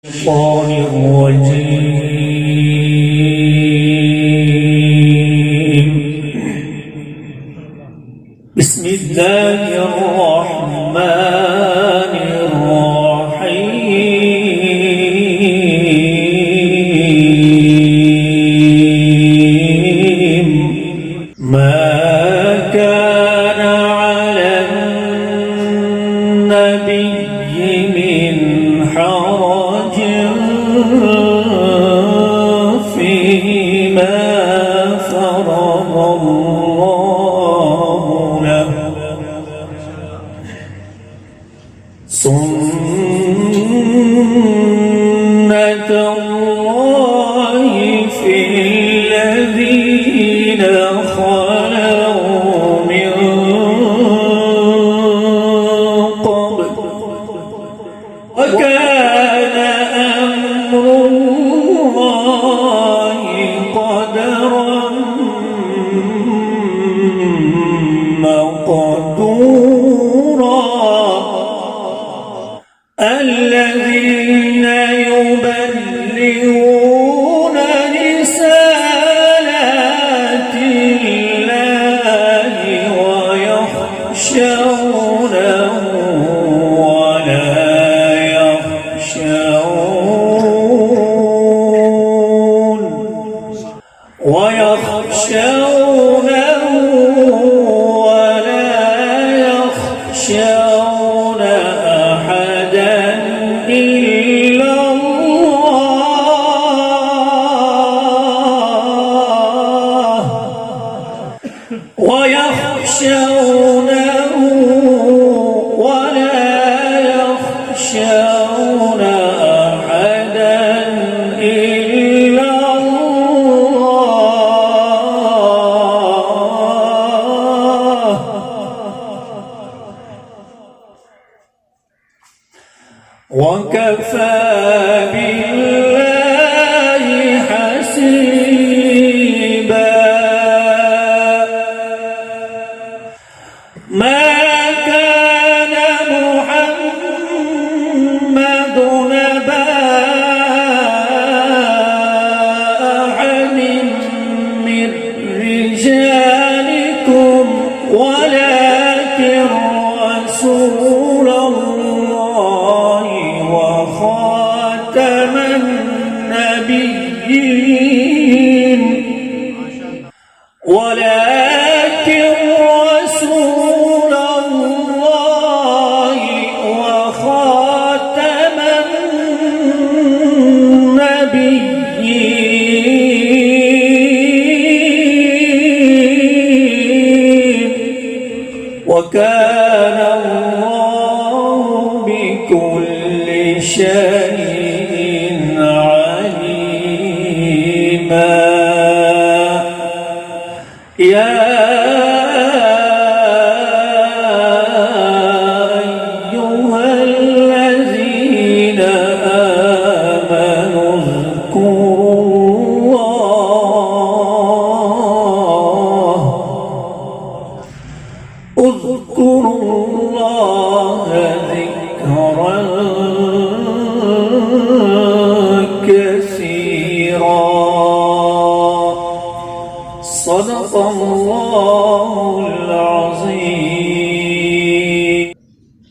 الشيطان الرجيم. بسم الله الرحمن الرحيم. ما كان على النبي من حرج فيما فرض الله له، سنة الله في الذين خلوا من قبل، وكان أمر الله قدرا مقدورا. الذين يبلغون رسالات الله ويخشونه ولا يخشون أحدا إلا الله، ويخشونه ولا يخشون أحدا إلا الله. وكفى بالله حسيبا. ما كان محمد نبا أحد من رجالكم ولكن رسول الله وخاتم النبيين، ولكن رسول الله وخاتم النبيين، وكان الله بكل شيء عليما. يا أيها الذين آمنوا اذكروا الله ذكرا كثيرا. صدق الله العظيم.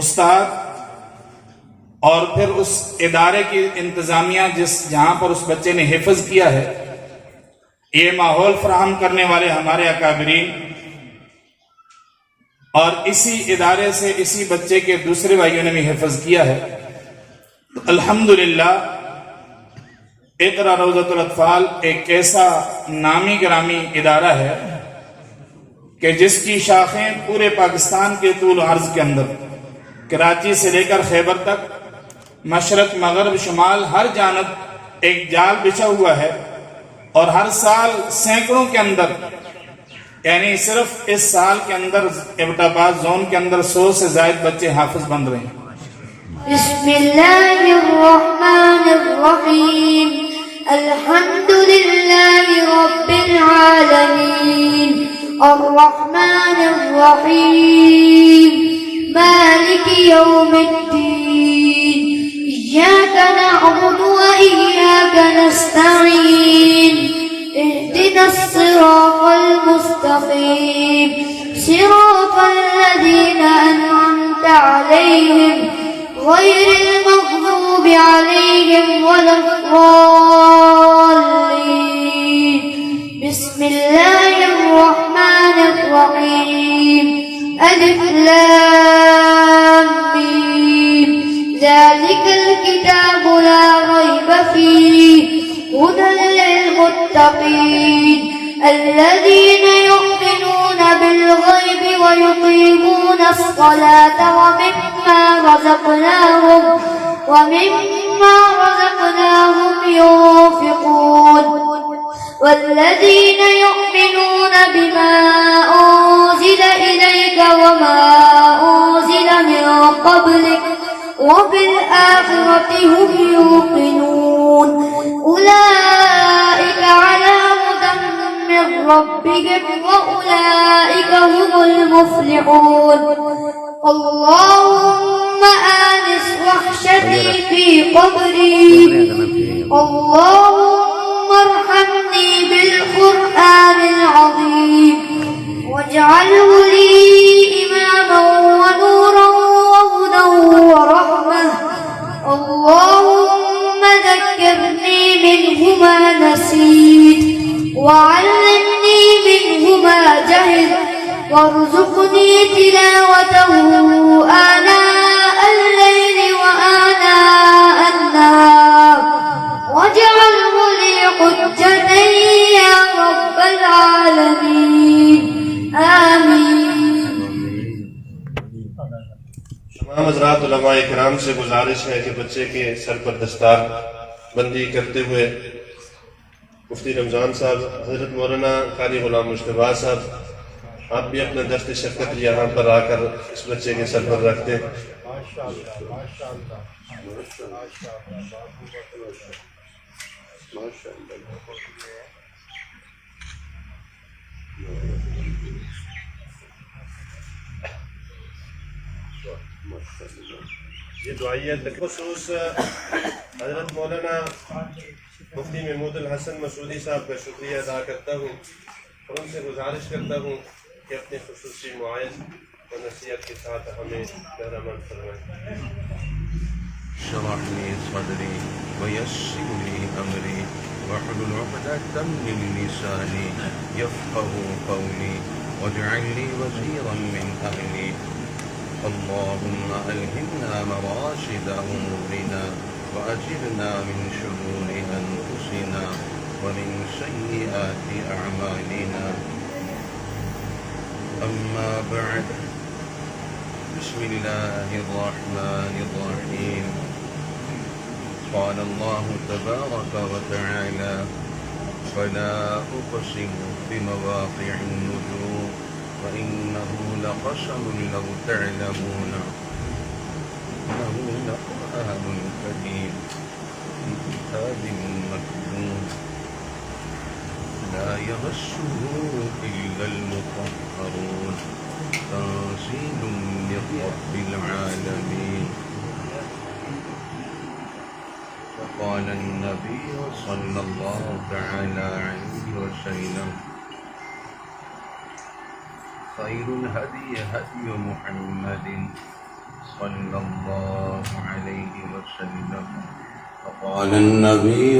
استاد اور پھر اس ادارے کی انتظامیہ جہاں پر اس بچے نے حفظ کیا ہے، یہ ماحول فراہم کرنے والے ہمارے اکابرین، اور اسی ادارے سے اسی بچے کے دوسرے بھائیوں نے بھی حفظ کیا ہے. تو الحمدللہ اقرا روضۃ الاطفال ایک ایسا نامی گرامی ادارہ ہے کہ جس کی شاخیں پورے پاکستان کے طول و عرض کے اندر، کراچی سے لے کر خیبر تک، مشرق مغرب شمال ہر جانب ایک جال بچھا ہوا ہے، اور ہر سال سینکڑوں کے اندر، یعنی صرف اس سال کے اندر ایبٹ آباد زون کے اندر 100 سے زائد بچے حافظ بن رہے ہیں. بسم اللہ الرحمن الرحیم الحمد للہ رب العالمین الرحمن الرحیم مالک یوم الدین ایاک نعبد و ایاک نستعین اهدنا الصراط المستقیم صراط الذین انعمت علیہم غير المغضوب عليهم ولا الضالين. بسم الله الرحمن الرحيم ألف لام ميم ذلك الكتاب لا ريب فيه هدى للمتقين الذين يؤمنون بالغيب ويقيمون الصلاة ومما رزقناهم ينفقون والذين يؤمنون بما أنزل إليك وما أنزل من قبلك وبالآخرة هم يوقنون أولئك على هدى من ربهم وأولئك هم المفلحون. اللهم آنس وحشتي في قبري اللهم ارحمني بالقرآن العظيم واجعله لي إماما ونورا وهدى ورحمة. اللهم ذكرني منه ما نسيت وعلمني منه ما جهلت وارزقني تلاوته آناء الليل وآناء النهار واجعله لي حجة يا رب العالمين آمين. تمام حضرات علماء کرام سے گزارش ہے کہ بچے کے سر پر دستار بندی کرتے ہوئے مفتی رمضان صاحب، حضرت مولانا قاری غلام مجتبیٰ صاحب، آپ بھی اپنا دست شفقت یہاں پر آ کر اس بچے کے سر پر رکھ دیں. یہ دعائیت خصوص حضرت مولانا مفتی محمود الحسن مسعودی صاحب کا شکریہ ادا کرتا ہوں اور ان سے گزارش کرتا ہوں کہ اپنے خصوصی معائز و نصیحت کے ساتھ ہمیں بہرامند فرمائیں. شرح لي صدري ويسر لي أمري واحلل عقدة من لساني يفقه قولي واجعل لي وزيرا من أهلي. اللهم ألهمنا مراشد أمورنا وأجرنا من شرور أنفسنا ومن سيئات أعمالنا. أما بعد، بسم الله الرحمن الرحيم. قال الله تبارك وتعالى: فلا أقسم بمواقع النجوم وإنه لقسم لو تعلمون إنه لقرآن كريم في كتاب مكنون لا يمسه إلا المطهرون تنزيل من رب العالمين. وقال النبي صلى الله تعالى عليه وسلم: خير الهدي هدي محمد صلى الله عليه وسلم. وقال النبي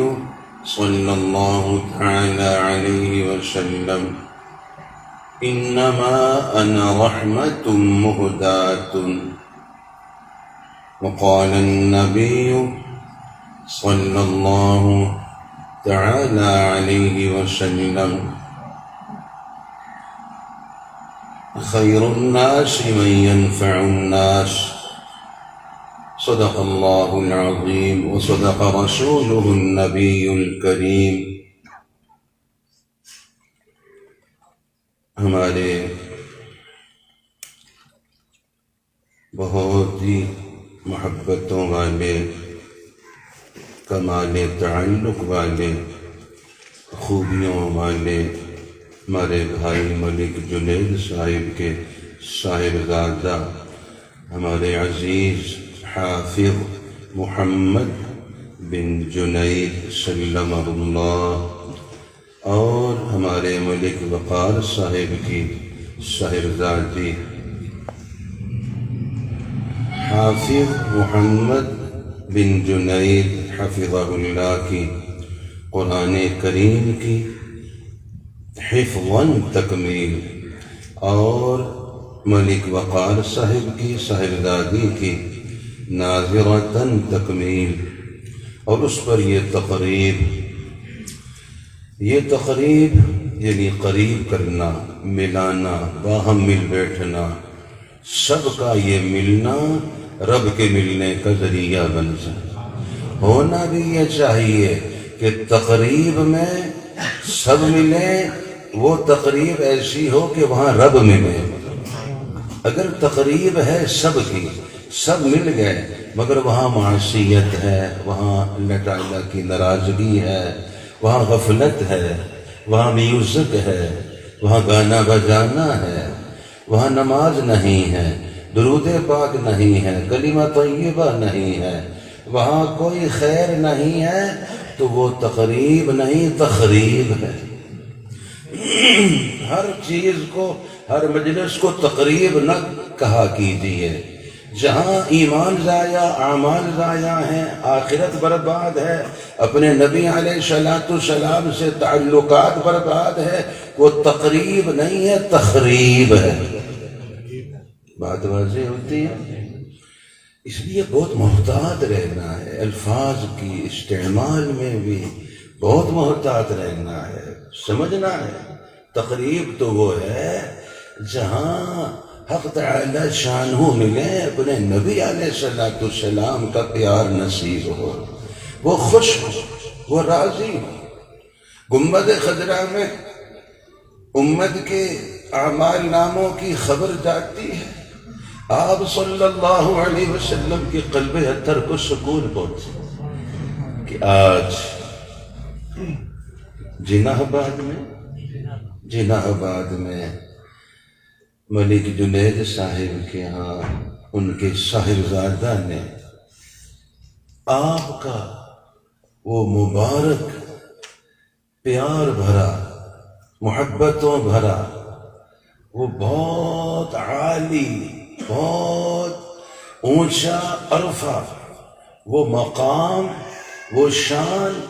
صلى الله تعالى عليه وسلم: إنما أنا رحمة مهداة. وقال النبي صلى الله تعالى عليه وسلم: خير الناس من ينفع الناس. صدق الله العظيم وصدق رسوله النبي الكريم. ہمارے بہت ہی محبتوں والے، کمال تعلق والے، خوبیوں والے ہمارے بھائی ملک جنید صاحب کے صاحبزادہ ہمارے عزیز حافظ محمد بن جنید سلم اللہ اور ہمارے ملک وقار صاحب کی صاحبزادی حافظ محمد بن جنید حفظہ اللہ کی قرآن کریم کی حفظاً تکمیل اور ملک وقار صاحب کی صاحبزادی کی ناظرتاً تکمیل، اور اس پر یہ تقریب یعنی قریب کرنا، ملانا، باہم مل بیٹھنا، سب کا یہ ملنا رب کے ملنے کا ذریعہ بن جائے۔ ہونا بھی یہ چاہیے کہ تقریب میں سب ملیں، وہ تقریب ایسی ہو کہ وہاں رب ملے۔ اگر تقریب ہے سب کی، سب مل گئے، مگر وہاں معصیت ہے، وہاں اللہ تعالیٰ کی ناراضگی ہے، وہاں غفلت ہے، وہاں میوزک ہے، وہاں گانا بجانا ہے، وہاں نماز نہیں ہے، درود پاک نہیں ہے، کلمہ طیبہ نہیں ہے، وہاں کوئی خیر نہیں ہے، تو وہ تقریب نہیں تخریب ہے۔ ہر چیز کو، ہر مجلس کو تقریب نہ کہا کیجیے۔ جہاں ایمان ضائع، اعمال ضائع ہیں، آخرت برباد ہے، اپنے نبی علیہ السلام سے تعلقات برباد ہے، وہ تقریب نہیں ہے تخریب ہے۔ بات واضح ہوتی ہے؟ اس لیے بہت محتاط رہنا ہے، الفاظ کی استعمال میں بھی بہت محتاط رہنا ہے، سمجھنا ہے۔ تقریب تو وہ ہے جہاں حق تعالی شانہ ملے، اپنے نبی علیہ السلام کا پیار نصیب ہو، وہ خوش ہو، وہ راضی ہو۔ گنبد خضرا میں امت کے اعمال ناموں کی خبر جاتی ہے، آپ صلی اللہ علیہ وسلم کی قلب اطہر کو سکون پہنچے کہ آج جناح آباد میں ملک جنید صاحب کے ہاں ان کے صاحبزادہ نے آپ کا وہ مبارک پیار بھرا، محبتوں بھرا، وہ بہت عالی، بہت اونچا عرفہ، وہ مقام، وہ شان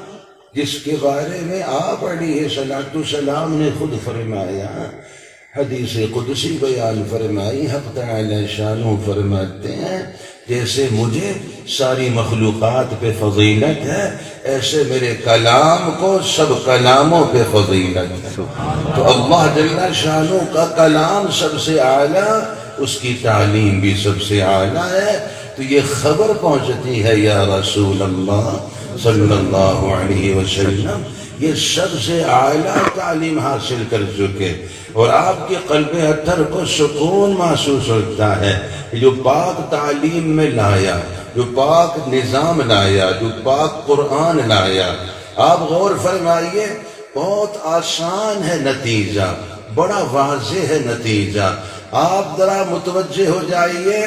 جس کے بارے میں آپ علیہ السلام نے خود فرمایا، حدیث قدسی بیان فرمائی، حق تعالی شانہ فرماتے ہیں جیسے مجھے ساری مخلوقات پہ فضیلت ہے، ایسے میرے کلام کو سب کلاموں پہ فضیلت ہے۔ تو اللہ جل شانہ کا کلام سب سے اعلیٰ، اس کی تعلیم بھی سب سے اعلیٰ ہے، تو یہ خبر پہنچتی ہے یا رسول اللہ صلی اللہ علیہ وسلم یہ سب سے اعلیٰ تعلیم حاصل کر چکے، اور آپ کے قلب اطہر کو سکون محسوس ہوتا ہے کہ جو پاک تعلیم میں لایا، جو پاک نظام لایا، جو پاک قرآن لایا۔ آپ غور فرمائیے، بہت آسان ہے نتیجہ، بڑا واضح ہے نتیجہ۔ آپ ذرا متوجہ ہو جائیے،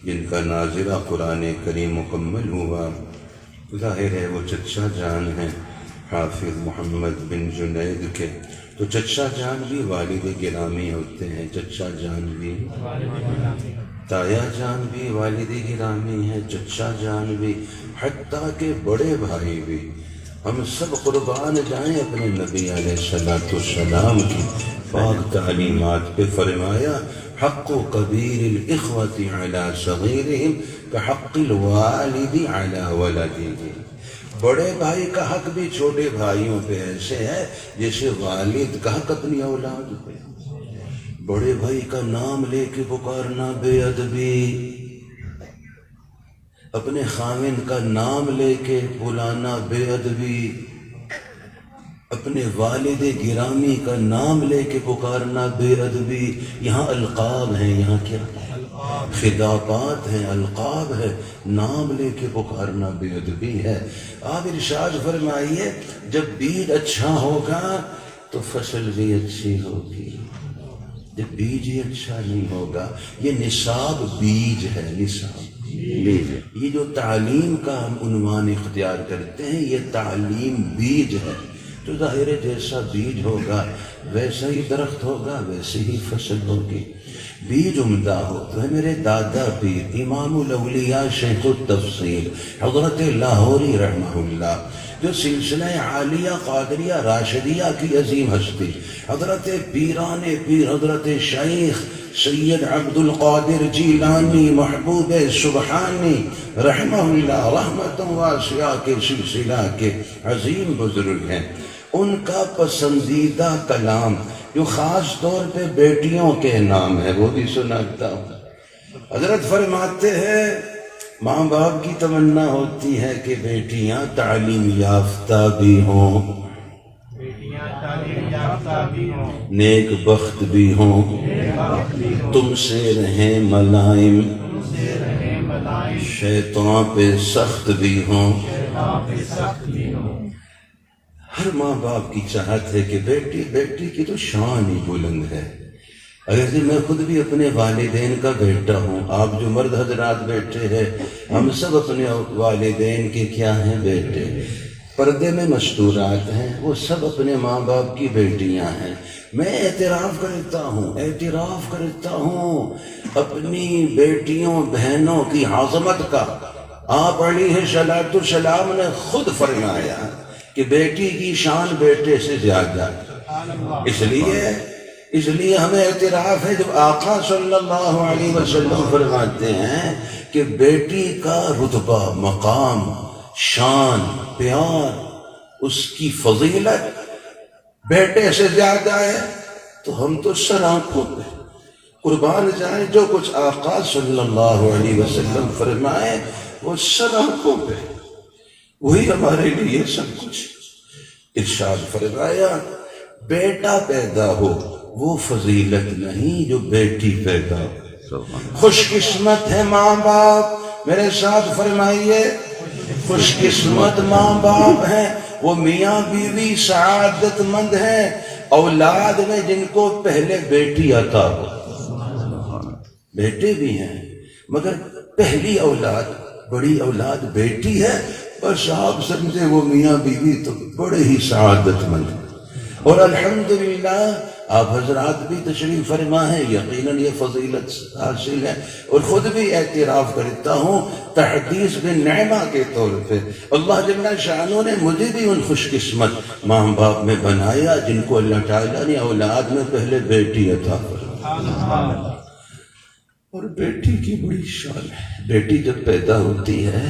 جن کا نازلہ قرآن کریم مکمل ہوا، ظاہر ہے وہ چچا جان ہیں حافظ محمد بن جنید کے، تو چچا جان بھی والد گرامی ہوتے ہیں، چچا جان بھی، تایا جان بھی والد گرامی ہے، چچا جان بھی، حتیٰ کہ بڑے بھائی بھی۔ ہم سب قربان جائیں اپنے نبی علیہ السلام کی پاک تعلیمات پہ۔ فرمایا حق کبیر الاخوۃ علی صغیرہم کحق الوالد علی ولدہ، بڑے بھائی کا حق بھی چھوٹے بھائیوں پہ ایسے ہے جیسے والد کا حق اپنی اولاد پہ۔ بڑے بھائی کا نام لے کے پکارنا بے ادبی، اپنے خاوند کا نام لے کے بلانا بے ادبی، اپنے والد گرامی کا نام لے کے پکارنا بے ادبی۔ یہاں القاب ہیں، یہاں کیا خطابات ہیں، القاب ہے، نام لے کے پکارنا بے ادبی ہے۔ آپ ارشاد فرمائیے جب بیج اچھا ہوگا تو فصل بھی اچھی ہوگی، جب بیج ہی اچھا نہیں ہوگا، یہ نصاب بیج ہے، نصاب بیج۔ یہ جو تعلیم کا ہم عنوان اختیار کرتے ہیں یہ تعلیم بیج ہے، تو ظاہر ہے جیسا بیج ہوگا ویسا ہی درخت ہوگا، ویسے ہی فصل ہوگی۔ بیج عمدہ ہو تو ہے میرے دادا پیر امام الاولیاء شیخ التفسیر حضرت لاہوری رحمہ اللہ، جو سلسلہ عالیہ قادریہ راشدیہ کی عظیم ہستی، حضرت پیران پیر حضرت شیخ سید عبد القادر جیلانی محبوب سبحانی رحمہ اللہ رحمت واسعہ کے سلسلہ کے عظیم بزرگ ہیں۔ ان کا پسندیدہ کلام جو خاص طور پہ بیٹیوں کے نام ہے وہ بھی سناتا ہوں۔ حضرت فرماتے ہیں ماں باپ کی تمنا ہوتی ہے کہ بیٹیاں تعلیم یافتہ بھی ہوں، نیک بخت بھی ہوں، تم سے رہیں ملائم، شیطان پہ سخت بھی ہوں۔ ہر ماں باپ کی چاہت ہے کہ بیٹی کی تو شان ہی بلند ہے۔ اگر میں خود بھی اپنے والدین کا بیٹا ہوں، آپ جو مرد حضرات بیٹھے ہیں ہم سب اپنے والدین کے کیا ہیں بیٹے، پردے میں مستورات ہیں، وہ سب اپنے ماں باپ کی بیٹیاں ہیں۔ میں اعتراف کرتا ہوں اپنی بیٹیوں بہنوں کی عظمت کا۔ آپ علیہ السلام نے خود فرمایا کہ بیٹی کی شان بیٹے سے زیادہ، اس لیے ہمیں اعتراف ہے جب آقا صلی اللہ علیہ وسلم فرماتے ہیں کہ بیٹی کا رتبہ، مقام، شان، پیار، اس کی فضیلت بیٹے سے زیادہ ہے، تو ہم تو سر آنکھوں پہ قربان جائیں، جو کچھ آقا صلی اللہ علیہ وسلم فرمائے وہ سر آنکھوں پہ، وہی ہمارے لیے سب کچھ۔ ارشاد فرمایا بیٹا پیدا ہو وہ فضیلت نہیں جو بیٹی پیدا ہو۔ خوش قسمت ہے ماں باپ، میرے ساتھ فرمائیے خوش قسمت ماں باپ ہیں، وہ میاں بیوی سعادت مند ہیں اولاد میں جن کو پہلے بیٹی عطا ہو۔ بیٹے بھی ہیں مگر پہلی اولاد، بڑی اولاد بیٹی ہے، بس آپ سمجھے وہ میاں بیوی تو بڑے ہی سعادت مند ہیں۔ اور الحمدللہ آپ حضرات بھی تشریف فرما ہے، یقیناً یہ فضیلت حاصل ہے، اور خود بھی اعتراف کرتا ہوں تحدیث بالنعمہ کے طور پہ اللہ جل شانہ نے مجھے بھی ان خوش قسمت ماں باپ میں بنایا جن کو اللہ تعالیٰ نے اولاد میں پہلے بیٹی عطا فرمائی۔ اور بیٹی کی بڑی شان ہے، بیٹی جب پیدا ہوتی ہے،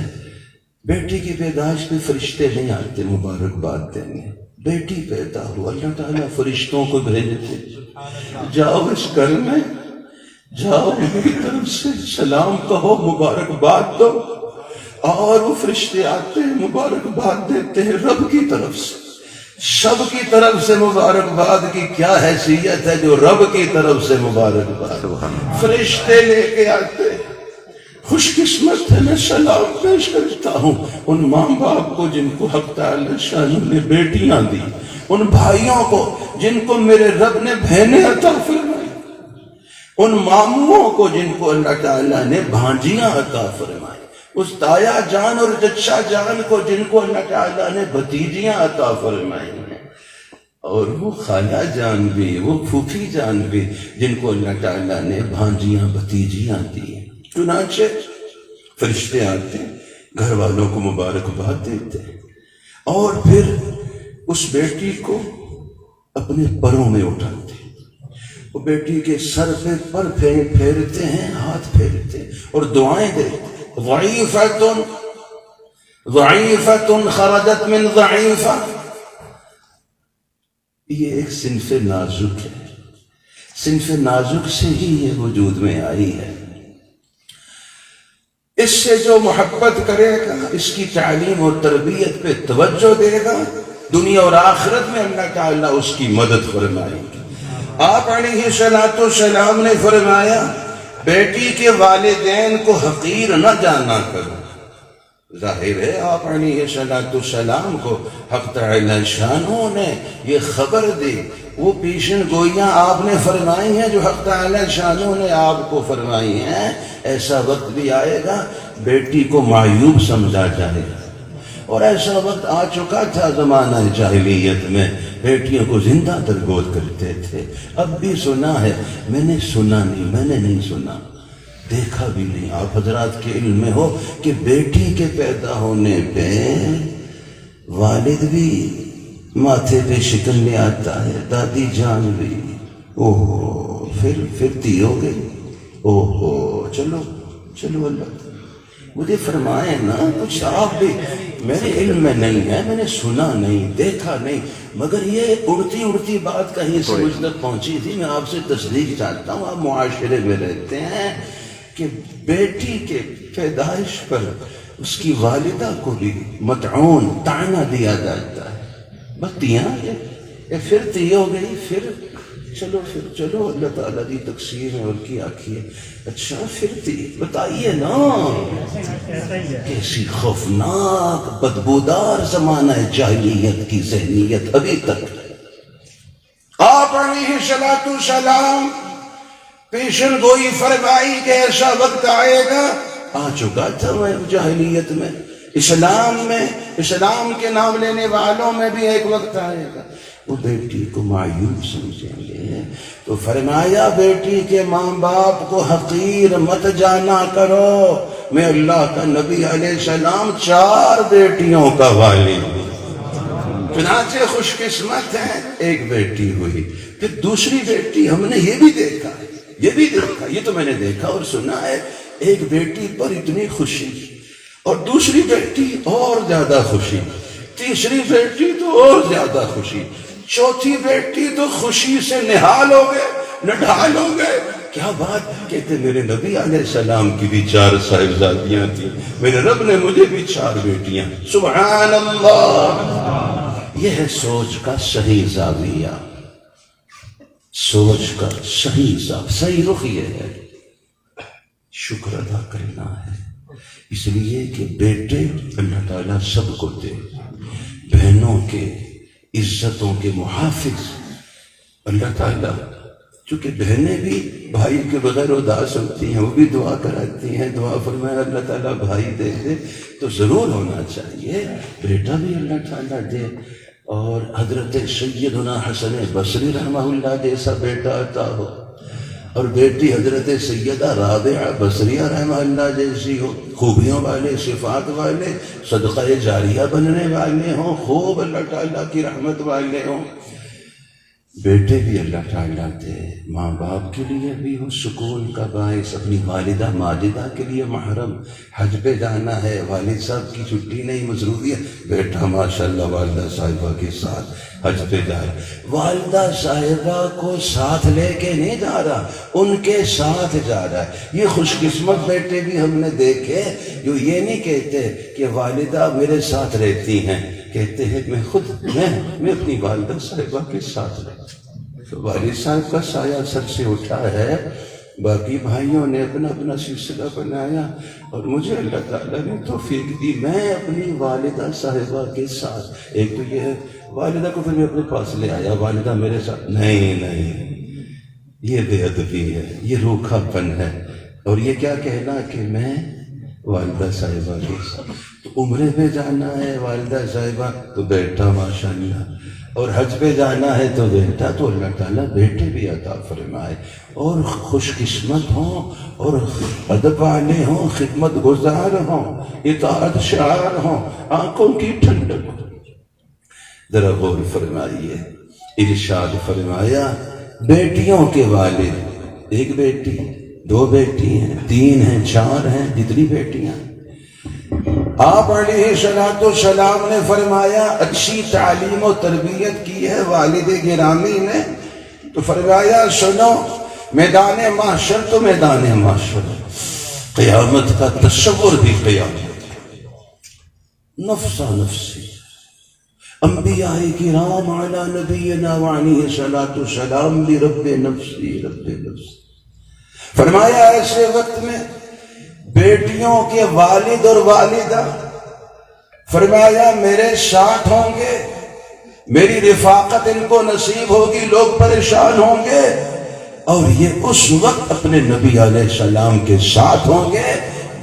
بیٹی کی پیدائش پہ فرشتے نہیں آتے مبارکباد دینے، بیٹی پیدا ہو اللہ تعالیٰ فرشتوں کو بھیجتے، جاؤ اس گھر میں، جاؤ میری طرف سے سلام کہو، مبارکباد دو، اور وہ فرشتے آتے ہیں مبارکباد دیتے ہیں رب کی طرف سے۔ سب کی طرف سے مبارکباد کی کیا حیثیت ہے جو رب کی طرف سے مبارکباد فرشتے لے کے آتے ہیں۔ خوش قسمت ہے، میں سلام پیش کرتا ہوں ان ماں باپ کو جن کو حق تعالی شان نے بیٹیاں دی، ان بھائیوں کو جن کو میرے رب نے بہنیں عطا فرمائی، ان ماموں کو جن کو اللہ تعالیٰ نے بھانجیاں عطا فرمائی، اس تایا جان اور چچا جان کو جن کو اللہ تعالیٰ نے بھتیجیاں عطا فرمائی ہیں، اور وہ خالہ جان بھی، وہ پھوپھی جان بھی جن کو اللہ تعالیٰ نے بھانجیاں بھتیجیاں دی ہیں۔ چنانچہ فرشتے آتے ہیں، گھر والوں کو مبارکباد دیتے ہیں، اور پھر اس بیٹی کو اپنے پروں میں اٹھاتے ہیں، وہ بیٹی کے سر پہ پر پھیرتے ہیں، ہاتھ پھیرتے ہیں اور دعائیں دیتے ہیں۔ ضعیفتن ضعیفتن خرجت من ضعیفہ، یہ ایک صنف نازک ہے، صنف نازک سے ہی یہ وجود میں آئی ہے۔ اس سے جو محبت کرے گا، اس کی تعلیم اور تربیت پہ توجہ دے گا، دنیا اور آخرت میں اللہ تعالیٰ اس کی مدد فرمائے گی۔ آپ علیہ السلام نے فرمایا بیٹی کے والدین کو حقیر نہ جانا کرو۔ ظاہر ہے آپ علیہ السلام کو حق تعالی شانوں نے یہ خبر دی، وہ پیشن گوئیاں آپ نے فرمائی ہیں جو حق تعالی شانوں نے آپ کو فرمائی ہیں۔ ایسا وقت بھی آئے گا بیٹی کو معیوب سمجھا جائے گا، اور ایسا وقت آ چکا تھا زمانہ جاہلیت میں، بیٹیوں کو زندہ درگود کرتے تھے۔ اب بھی سنا ہے، میں نے سنا نہیں، میں نے نہیں سنا، دیکھا بھی نہیں۔ آپ حضرات کے علم میں ہو کہ بیٹی کے پیدا ہونے پہ والد بھی ماتھے پہ شکن لے آتا ہے، دادی جان بھی، اوہ پھر تی ہو گئی، اوہ چلو چلو اللہ مجھے فرمائے نا کچھ، آپ بھی میرے علم میں نہیں ہے، میں نے سنا نہیں، دیکھا نہیں، مگر یہ اڑتی اڑتی بات کہیں سے مجھ تک پہنچی تھی۔ میں آپ سے تصدیق چاہتا ہوں، آپ معاشرے میں رہتے ہیں کہ بیٹی کے پیدائش پر اس کی والدہ کو بھی مطعون طعنہ دیا جاتا ہے، بتیاں یہ پھر تی ہو گئی، پھر چلو اللہ تعالیٰ دی تقسیم ہے اور کی آکھی ہے، اچھا پھر تی بتائیے نا، کیسی خوفناک بدبودار زمانہ جاہلیت کی ذہنیت ابھی تک۔ آپ علیہ السلام پیشن گوئی فرمائی کہ ایسا وقت آئے گا، آ چکا تھا جاہلیت میں، اسلام کے نام لینے والوں میں بھی ایک وقت آئے گا وہ بیٹی کو معیوب سمجھیں گے۔ تو فرمایا بیٹی کے ماں باپ کو حقیر مت جانا کرو۔ میں اللہ کا نبی علیہ السلام 4 بیٹیوں کا والد ہوں، چنانچہ خوش قسمت ہیں ایک بیٹی ہوئی، پھر دوسری بیٹی ہم نے یہ بھی دیکھا، یہ تو میں نے دیکھا اور سنا ہے، ایک بیٹی پر اتنی خوشی، اور دوسری بیٹی اور زیادہ خوشی، تیسری بیٹی تو اور زیادہ خوشی، چوتھی بیٹی تو خوشی سے نہال ہو گئے۔ کیا بات کہتے، میرے نبی علیہ السلام کی بھی 4 صاحبزادیاں تھیں، میرے رب نے مجھے بھی 4 بیٹیاں، سبحان اللہ۔ یہ ہے سوچ کا صحیح زاویہ، سوچ کا صحیح رخ یہ ہے، شکر ادا کرنا ہے، اس لیے کہ بیٹے اللہ تعالیٰ سب کو دے، بہنوں کے عزتوں کے محافظ اللہ تعالیٰ، چونکہ بہنیں بھی بھائی کے بغیر اداس ہوتی ہیں، وہ بھی دعا کراتی ہیں، دعا فرمائے اللہ تعالیٰ بھائی دے دے، تو ضرور ہونا چاہیے، بیٹا بھی اللہ تعالیٰ دے۔ اور حضرت سیدنا حسن بصری رحمہ اللہ جیسا بیٹا عطا ہو، اور بیٹی حضرت سیدہ رابعہ بصریہ رحمہ اللہ جیسی ہو، خوبیوں والے، صفات والے، صدقہ جاریہ بننے والے ہوں، خوب اللہ تعالیٰ کی رحمت والے ہوں۔ بیٹے بھی اللہ تعالیٰ دے، ماں باپ کے لیے بھی ہو سکون کا باعث، اپنی والدہ ماجدہ کے لیے محرم، حج پہ جانا ہے، والد صاحب کی چھٹی نہیں، مصروفیت، بیٹا ماشاءاللہ والدہ صاحبہ کے ساتھ حج پہ جا رہا، والدہ صاحبہ کو ساتھ لے کے نہیں جا رہا، ان کے ساتھ جا رہا ہے۔ یہ خوش قسمت بیٹے بھی ہم نے دیکھے جو یہ نہیں کہتے کہ والدہ میرے ساتھ رہتی ہیں، کہتے ہیں میں اپنی والدہ صاحبہ کے ساتھ رہتا ہوں۔ تو والد صاحب کا سایہ سر سے اٹھا ہے، باقی بھائیوں نے اپنا اپنا سلسلہ بنایا، اور مجھے اللہ تعالیٰ نے توفیق دی میں اپنی والدہ صاحبہ کے ساتھ۔ ایک تو یہ ہے والدہ کو پھر میں اپنے پاس لے آیا، والدہ میرے ساتھ نہیں، یہ بے ادبی ہے، یہ روکھا پن ہے. اور یہ کیا کہنا کہ میں والدہ صاحبہ کے ساتھ تو عمرے پہ جانا ہے، والدہ صاحبہ تو بیٹا ماشاءاللہ، اور حج پہ جانا ہے تو بیٹا. تو اللہ تعالیٰ بیٹے بھی عطا فرمائے اور خوش قسمت ہوں اور ادب والے ہوں، خدمت گزار ہوں، اطاعت شعار ہوں، آنکھوں کی ٹھنڈک ہو. ذرا غور فرمائیے، ارشاد فرمایا بیٹیوں کے والد، ایک بیٹی، دو بیٹی ہیں، تین ہیں، چار ہیں، جتنی بیٹیاں. آپ علیہ الصلوۃ والسلام نے فرمایا اچھی تعلیم و تربیت کی ہے والد گرامی نے، تو فرمایا سنو، میدان محشر تو میدان محشر، قیامت کا تصور بھی قیامت، نفسا نفسی. انبیاء کرام علی نبینا وعلیہ الصلوۃ والسلام بھی رب نفسی رب نفسی. فرمایا ایسے وقت میں بیٹیوں کے والد اور والدہ فرمایا میرے ساتھ ہوں گے، میری رفاقت ان کو نصیب ہوگی، لوگ پریشان ہوں گے، اور یہ اس وقت اپنے نبی علیہ السلام کے ساتھ ہوں گے.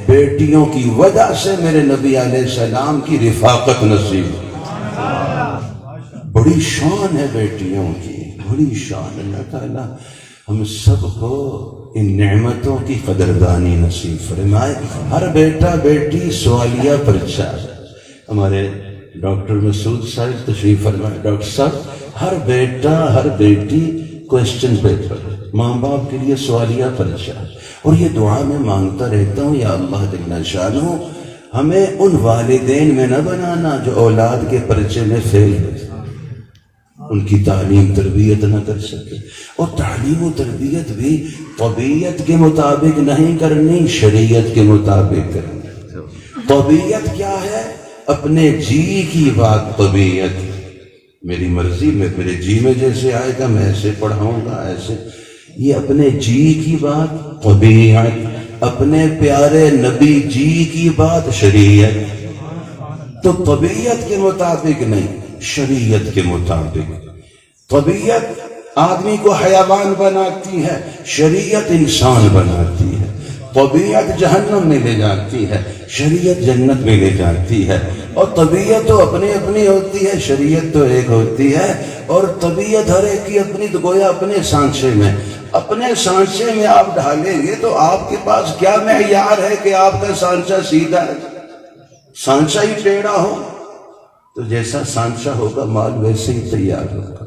بیٹیوں کی وجہ سے میرے نبی علیہ السلام کی رفاقت نصیب. بڑی شان ہے بیٹیوں کی، بڑی شان. اللہ تعالیٰ ہم سب کو ان نعمتوں کی قدردانی نصیب فرمائے. ہر بیٹا بیٹی سوالیہ پرچہ. ہمارے ڈاکٹر مسعود صاحب تشریف فرمائے. ڈاکٹر صاحب ہر بیٹا ہر بیٹی کوسچن پیپر، ماں باپ کے لیے سوالیہ پرچہ. اور یہ دعا میں مانگتا رہتا ہوں، یا اللہ جل شانہ ہمیں ان والدین میں نہ بنانا جو اولاد کے پرچے میں فیل ہو، ان کی تعلیم تربیت نہ کر سکے. اور تعلیم و تربیت بھی طبیعت کے مطابق نہیں کرنی، شریعت کے مطابق کرنی. طبیعت کیا ہے؟ اپنے جی کی بات. طبیعت میری مرضی میں، میرے جی میں جیسے آئے گا میں ایسے پڑھاؤں گا، ایسے. یہ اپنے جی کی بات طبیعت، اپنے پیارے نبی جی کی بات شریعت. تو طبیعت کے مطابق نہیں، شریعت کے مطابق. طبیعت آدمی کو حیوان بناتی ہے، شریعت انسان بناتی ہے. طبیعت جہنم میں لے جاتی ہے، شریعت جنت میں لے جاتی ہے. اور طبیعت تو اپنی اپنی ہوتی ہے، شریعت تو ایک ہوتی ہے. اور طبیعت ہر ایک کی اپنی، تو گویا اپنے سانچے میں، اپنے سانچے میں آپ ڈھالیں گے تو آپ کے پاس کیا معیار ہے کہ آپ کا سانچہ سیدھا ہے؟ سانچہ ہی ٹیڑھا ہو تو جیسا سانچہ ہوگا مال ویسے ہی تیار ہوگا.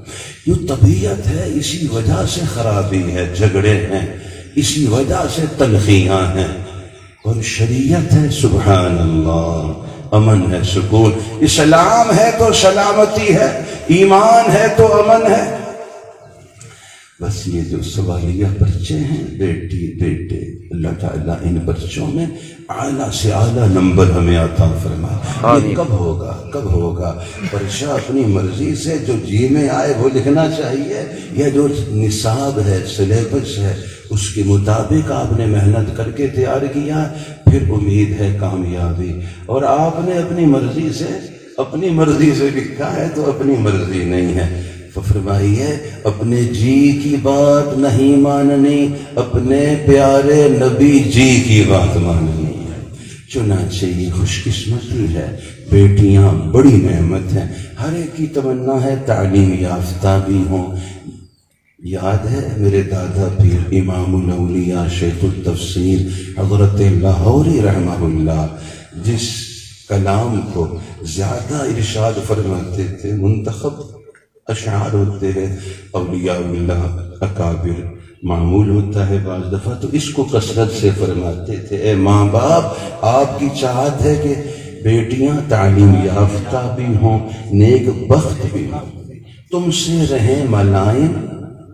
یہ طبیعت ہے، اسی وجہ سے خرابی ہے، جھگڑے ہیں، اسی وجہ سے تلخیاں ہیں. اور شریعت ہے سبحان اللہ، امن ہے، سکون. اسلام ہے تو سلامتی ہے، ایمان ہے تو امن ہے. بس یہ جو سوالیہ پرچے ہیں بیٹی بیٹے، اللہ تعالیٰ ان پرچوں میں اعلیٰ سے اعلیٰ نمبر ہمیں عطا فرمائے. یہ کب ہوگا؟ کب ہوگا؟ پرچہ اپنی مرضی سے جو جی میں آئے وہ لکھنا چاہیے، یا جو نصاب ہے، سلیبس ہے، اس کے مطابق آپ نے محنت کر کے تیار کیا، پھر امید ہے کامیابی. اور آپ نے اپنی مرضی سے لکھا ہے تو اپنی مرضی نہیں ہے. فرمائیے اپنے جی کی بات نہیں ماننی، اپنے پیارے نبی جی کی بات ماننی ہے. چنانچہ یہ خوش قسمتی ہے، بیٹیاں بڑی نعمت ہیں. ہر ایک کی تمنا ہے تعلیم یافتہ بھی ہوں. یاد ہے میرے دادا پیر امام الاولیاء شیخ التفسیر حضرت لاہوری رحمہ اللہ جس کلام کو زیادہ ارشاد فرماتے تھے، منتخب اشعار ہوتے ہیں اولیاء اللہ اکابر، معمول ہوتا ہے بعض دفعہ، تو اس کو کثرت سے فرماتے تھے. اے ماں باپ، آپ کی چاہت ہے کہ بیٹیاں تعلیم یافتہ بھی ہوں، نیک بخت بھی ہوں، تم سے رہیں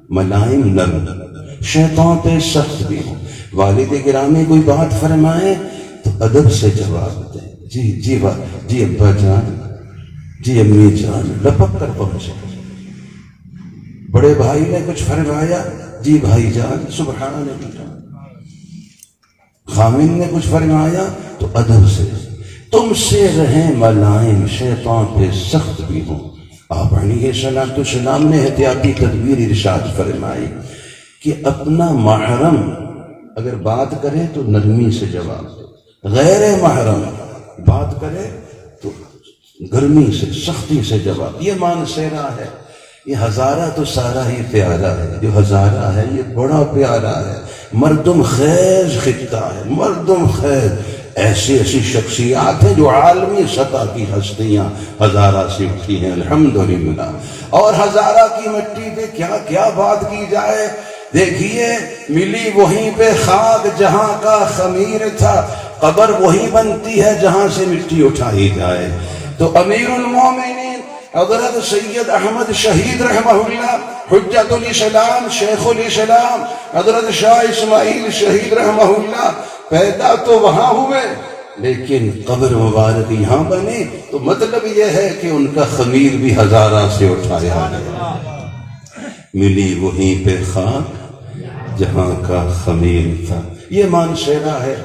ملائم نرم، شیطان پہ سخت بھی ہوں. والد گرامی کوئی بات فرمائے تو ادب سے جواب دیں. جی ابا جان، جی امی جان، لپک کر پہنچے. بڑے بھائی نے کچھ فرمایا، جی بھائی جان سبحان اللہ. خامن نے کچھ فرمایا تو ادب سے. تم سے رہیں ملائم، شیطان پہ سخت بھی ہوں. آپ علیہ السلام نے احتیاطی تدبیر ارشاد فرمائی کہ اپنا محرم اگر بات کرے تو نرمی سے جواب دو، غیر محرم بات کرے تو گرمی سے سختی سے جواب۔ یہ مانسیرا ہے۔ یہ ہزارہ تو سارا ہی پیارا ہے، جو ہزارہ ہے یہ بڑا پیارا ہے، مردم خیز خطہ ہے، مردم خیز۔ ایسی ایسی شخصیات ہیں جو عالمی سطح کی ہستیاں ہزارہ سے اٹھی ہیں الحمدللہ۔ اور ہزارہ کی مٹی پہ کیا کیا بات کی جائے۔ دیکھیے ملی وہیں پہ خاک جہاں کا خمیر تھا، قبر وہی بنتی ہے جہاں سے مٹی اٹھائی جائے۔ تو امیر المومنین حضرت سید احمد شہید رحمہ اللہ، حجت الاسلام شیخ الاسلام حضرت شاہ اسماعیل شہید رحمہ اللہ پیدا تو وہاں ہوئے لیکن قبر مبارک یہاں بنی، تو مطلب یہ ہے کہ ان کا خمیر بھی ہزارہ سے اٹھایا گیا۔ ملی وہیں پہ خاک جہاں کا خمیر تھا۔ یہ مانسیرا ہے،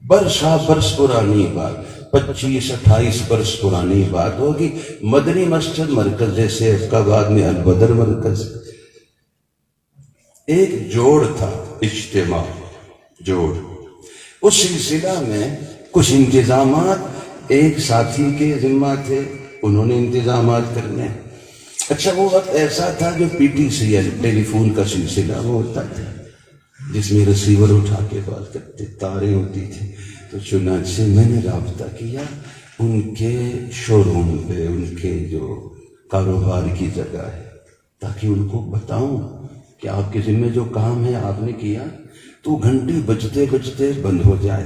برسا برس پرانی بات، 25-28 برس پرانی بات ہوگی۔ مدنی مسجد مرکز جیسے عقاباد میں البدر مرکز، ایک جوڑ تھا، اجتماع جوڑ، اس سلسلہ میں کچھ انتظامات ایک ساتھی کے ذمہ تھے، انہوں نے انتظامات کرنے۔ اچھا وہ وقت ایسا تھا جو پی ٹی سی ایل ٹیلی فون کا سلسلہ وہ ہوتا تھا جس میں ریسیور اٹھا کے بات کرتے، تاریں ہوتی تھی۔ تو چنانچہ میں نے رابطہ کیا ان کے شو روم پہ، ان کے جو کاروبار کی جگہ ہے، تاکہ ان کو بتاؤں کہ آپ کے ذمہ جو کام ہے آپ نے کیا، تو گھنٹی بجتے بجتے بند ہو جائے۔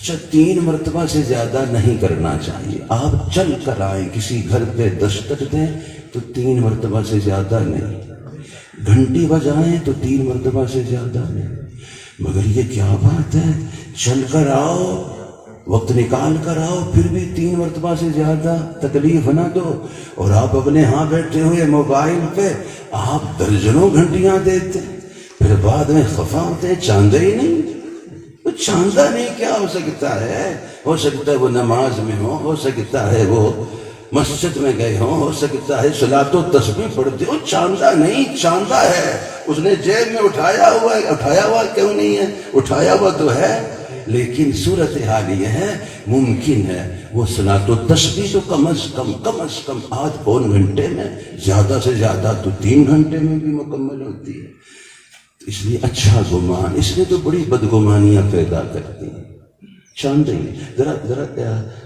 اچھا 3 مرتبہ سے زیادہ نہیں کرنا چاہیے، آپ چل کر آئیں، کسی گھر پہ دستک دیں تو 3 مرتبہ سے زیادہ نہیں، گھنٹی بجائیں تو 3 مرتبہ سے زیادہ نہیں۔ مگر یہ کیا بات ہے، چل کر آؤ، وقت نکال کر آؤ، پھر بھی 3 مرتبہ سے زیادہ تکلیف نہ دو۔ اور آپ اپنے ہاں بیٹھے ہوئے موبائل پہ آپ درجنوں گھنٹیاں دیتے، پھر بعد میں خفا ہوتے ہیں چاندہ ہی نہیں۔ وہ چاندہ نہیں کیا ہو سکتا ہے؟ ہو سکتا ہے وہ نماز میں ہو سکتا ہے وہ مسجد میں گئے ہو سکتا ہے صلاۃ و تسبیح پڑھتے ہو، چاندہ نہیں، چاندہ ہے۔ اس نے جیب میں اٹھایا ہوا کیوں نہیں ہے؟ اٹھایا ہوا تو ہے، لیکن صورتحال یہ ہے ممکن ہے وہ صلاۃ و تسبیح تو کم از کم آدھ پون گھنٹے میں، زیادہ سے زیادہ تو 3 گھنٹے میں بھی مکمل ہوتی ہے۔ اس لیے اچھا گمان، اس لیے تو بڑی بدگمانیاں پیدا کرتی ہیں۔ چاندہ ہی ذرا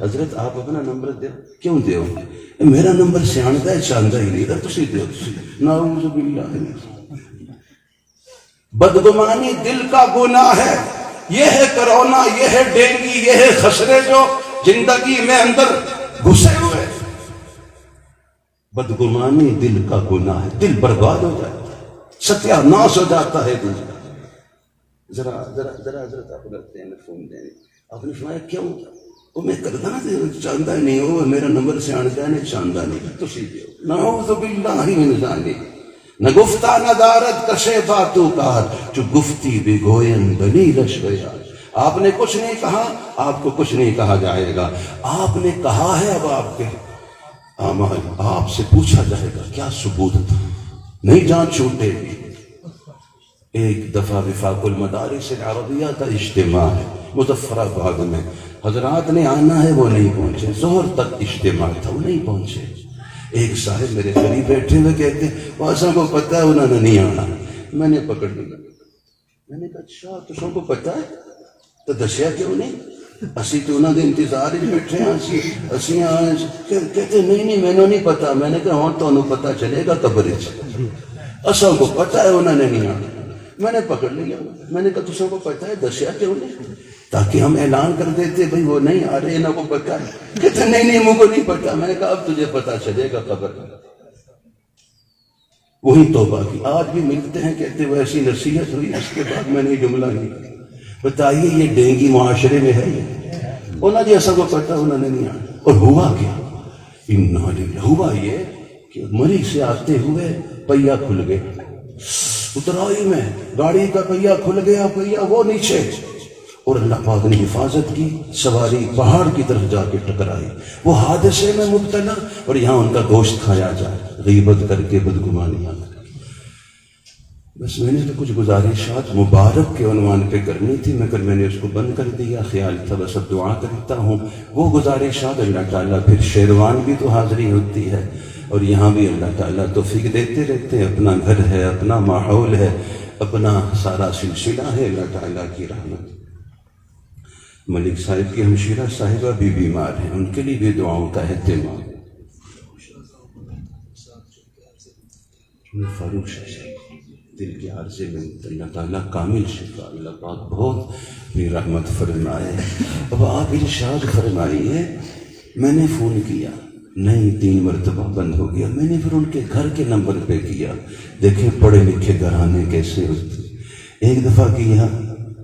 حضرت آپ اپنا نمبر دو، کیوں دیو؟ میرا نمبر سیاندہ ہے، چاندہ ہی نہیں، تسی دیو، نعوذ باللہ۔ بدگمانی دل کا گناہ ہے، یہ ہے کرونا، یہ ہے ڈینگی، یہ ہے خسرے جو زندگی میں اندر گھسے ہوئے۔ بدگمانی دل کا گناہ ہے، دل برباد ہو جاتا ہے، ستیہ ناش ہو جاتا ہے دل۔ ذرا حضرت آپ رکھتے ہیں فون دیں، آپ نے فرمایا کیوں؟ وہ میں کردا چاہتا نہیں ہو، میرا نمبر سیاندہ ہے، چاہتا نہیں، تسی دیو، نعوذ باللہ من ذالک۔ نہ گفتہ نہ دارد کشے باتوں کار، جو گفتی بھی گوین بنی لشویا۔ آپ نے کچھ نہیں کہا، آپ کو کچھ نہیں کہا جائے گا۔ آپ نے کہا ہے، اب آپ کے اعمال، آپ سے پوچھا جائے گا کیا ثبوت تھا، نہیں جان چھوٹے گی۔ ایک دفعہ وفاق المدارس العربیہ کا اجتماع ہے مظفر آباد میں، حضرات نے آنا ہے وہ نہیں پہنچے، ظہر تک اجتماع تھا وہ نہیں پہنچے۔ ایک صاحب میرے قریب بیٹھے ہوئے کہتے ہیں وہاں کو پتہ ہے انہوں نے نہیں آنا۔ میں نے پکڑ لیا، میں نے کہا اچھا تو سب کو پتہ ہے تو دسیا کیوں نہیں؟ اسی تو انہوں نے انتظار ہی بیٹھے ہیں، اسی کہتے نہیں میں نے نہیں پتا۔ میں نے کہا ہاں تو انہوں پتہ چلے گا قبر اصل کو پتہ ہے انہوں نے نہیں آنا۔ میں نے پکڑ لیا، میں نے کہا تو سب کو پتہ ہے، دسیا کیوں نہیں؟ تاکہ ہم اعلان کر دیتے بھئی وہ نہیں آ رہے، انہوں کو پتہ ہے۔ کہتے نہیں مجھ کو نہیں پتہ۔ میں نے کہا اب تجھے پتہ چلے گا قبر۔ وہی توبہ کی، آج بھی ملتے ہیں، کہتے وہ ایسی نصیحت ہوئی، اس کے بعد میں نے یہ جملہ نہیں۔ بتائیے یہ ڈینگی معاشرے میں ہے، انہوں نے ایسا کو پتہ انہوں نے نہیں آنا۔ اور ہوا کیا؟ ہوا یہ کہ مری سے آتے ہوئے پہیا کھل گیا، اترائی میں گاڑی کا پہیا کھل گیا، پہیا وہ نیچے، اور اللہ پاک نے حفاظت کی، سواری پہاڑ کی طرف جا کے ٹکرائی، وہ حادثے میں مبتلا، اور یہاں ان کا گوشت کھایا جائے، غیبت کر کے بدگمانیاں۔ بس میں نے تو کچھ گزارشات مبارک کے عنوان پہ کرنی تھی، مگر میں نے اس کو بند کر دیا، خیال تھا بس اب دعا کرتا ہوں۔ وہ گزارشات اللہ تعالیٰ پھر شیروان بھی تو حاضری ہوتی ہے، اور یہاں بھی اللہ تعالیٰ توفیق دیتے رہتے ہیں، اپنا گھر ہے، اپنا ماحول ہے، اپنا سارا سلسلہ ہے، اللہ تعالیٰ کی رحمت۔ ملک صاحب کی ہمشیرہ صاحبہ بھی بیمار ہیں، ان کے لیے بھی دعاؤں کا اہتمام۔ فاروق شاہ دل کے عارضے میں اللہ تعالیٰ کامل شفا، اللہ پاک بہت بھی رحمت فرمائے۔ اب آپ ارشاد فرمائیے، میں نے فون کیا نہیں، 3 مرتبہ بند ہو گیا، میں نے پھر ان کے گھر کے نمبر پہ کیا، دیکھیں پڑھے لکھے گھرانے کیسے ہوتے، ایک دفعہ کیا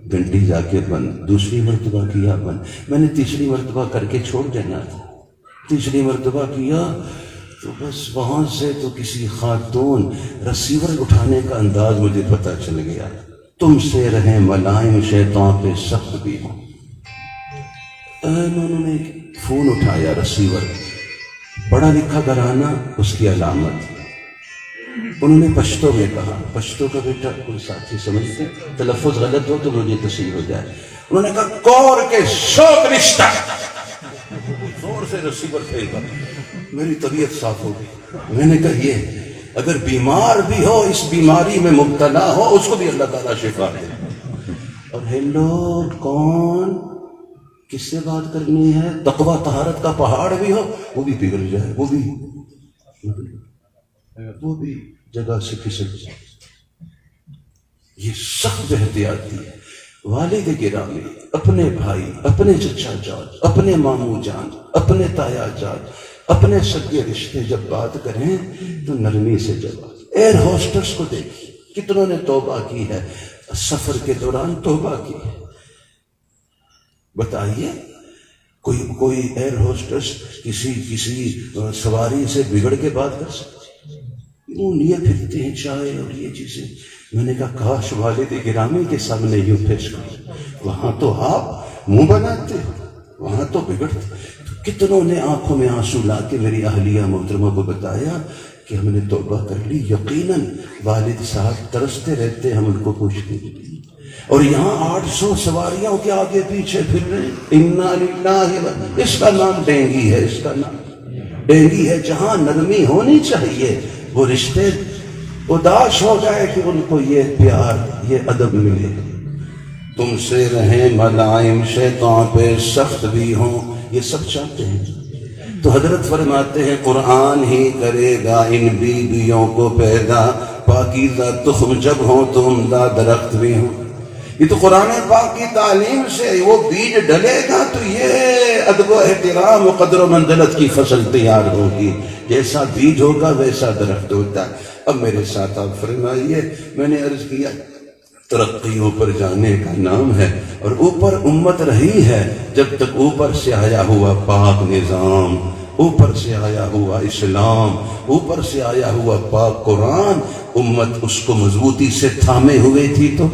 گھنٹی جا کے بند، دوسری مرتبہ کیا بند، میں نے تیسری مرتبہ کر کے چھوڑ دینا تھا، تیسری مرتبہ کیا تو بس وہاں سے تو کسی خاتون رسیور اٹھانے کا انداز مجھے پتہ چل گیا، تم سے رہیں ملائم شیطان پہ سخت بھی ہوں۔ انہوں نے فون اٹھایا، رسیور، پڑھا لکھا گھرانہ، اس کی علامت، انہوں نے پشتو میں کہا، پشتو کا بیٹا کوئی ساتھی سمجھتے، تلفظ غلط ہو تو مجھے تصحیح ہو جائے، انہوں نے کہا کور کے شوق رشتہ، زور سے رسیور پھینکا، میری طبیعت صاف ہو گئی، میں نے کہا یہ اگر بیمار بھی ہو، اس بیماری میں مبتلا ہو، اس کو بھی اللہ تعالیٰ شفا دے۔ اور ہیلو کون، کس سے بات کرنی ہے، تقوی طہارت کا پہاڑ بھی ہو، وہ بھی پگھل جائے، وہ بھی جگہ سے کھسک جائے، یہ سخت احتیاطی ہے۔ والد گرامی، اپنے بھائی، اپنے چچا جان، اپنے ماموں جان، اپنے تایا جان، اپنے سگے رشتے جب بات کریں تو نرمی سے جواب۔ ایئر ہوسٹس کو دیکھیے، کتنوں نے توبہ کی ہے، سفر کے دوران توبہ کی ہے، بتائیے کوئی ایئر ہوسٹس کسی سواری سے بگڑ کے بات کر سکتے؟ وہ لیے پھرتے ہیں چائے اور یہ چیزیں۔ میں نے کہا کاش والد گرامی کے سامنے یوں پیش کر، وہاں تو آپ منہ بناتے، وہاں تو بگڑتے۔ کتنوں نے آنکھوں میں آنسو لا کے میری اہلیہ محترمہ کو بتایا کہ ہم نے توبہ کر لی، یقیناً والد صاحب ترستے رہتے، ہم ان کو پوچھتے ہیں، اور یہاں 800 سواریوں کے آگے پیچھے پھر رہے ہیں۔ انا للہ، اس کا نام ڈینگی ہے، اس کا نام ڈینگی ہے۔ جہاں نرمی ہونی چاہیے وہ رشتے اداس ہو گئے کہ ان کو یہ پیار، یہ ادب ملے۔ تم سے رہیں ملائم شیطان پہ سخت بھی ہوں، یہ سب چاہتے ہیں۔ تو حضرت فرماتے ہیں قرآن ہی کرے گا ان بیویوں کو پیدا، پاکیزہ تخم جب ہوں تو عمدہ درخت بھی ہوں۔ یہ تو قرآن پاک کی تعلیم سے وہ بیج ڈلے گا تو یہ ادب و احترام و قدر و منزلت کی فصل تیار ہوگی، جیسا بیج ہوگا ویسا درخت ہوتا ہے۔ اب میرے ساتھ آپ فرمائیے، میں نے عرض کیا ترقی اوپر جانے کا نام ہے، اور اوپر امت رہی ہے جب تک اوپر سے آیا ہوا پاک نظام، اوپر سے آیا ہوا اسلام، اوپر سے آیا ہوا پاک قرآن، امت اس کو مضبوطی سے تھامے ہوئے تھی تو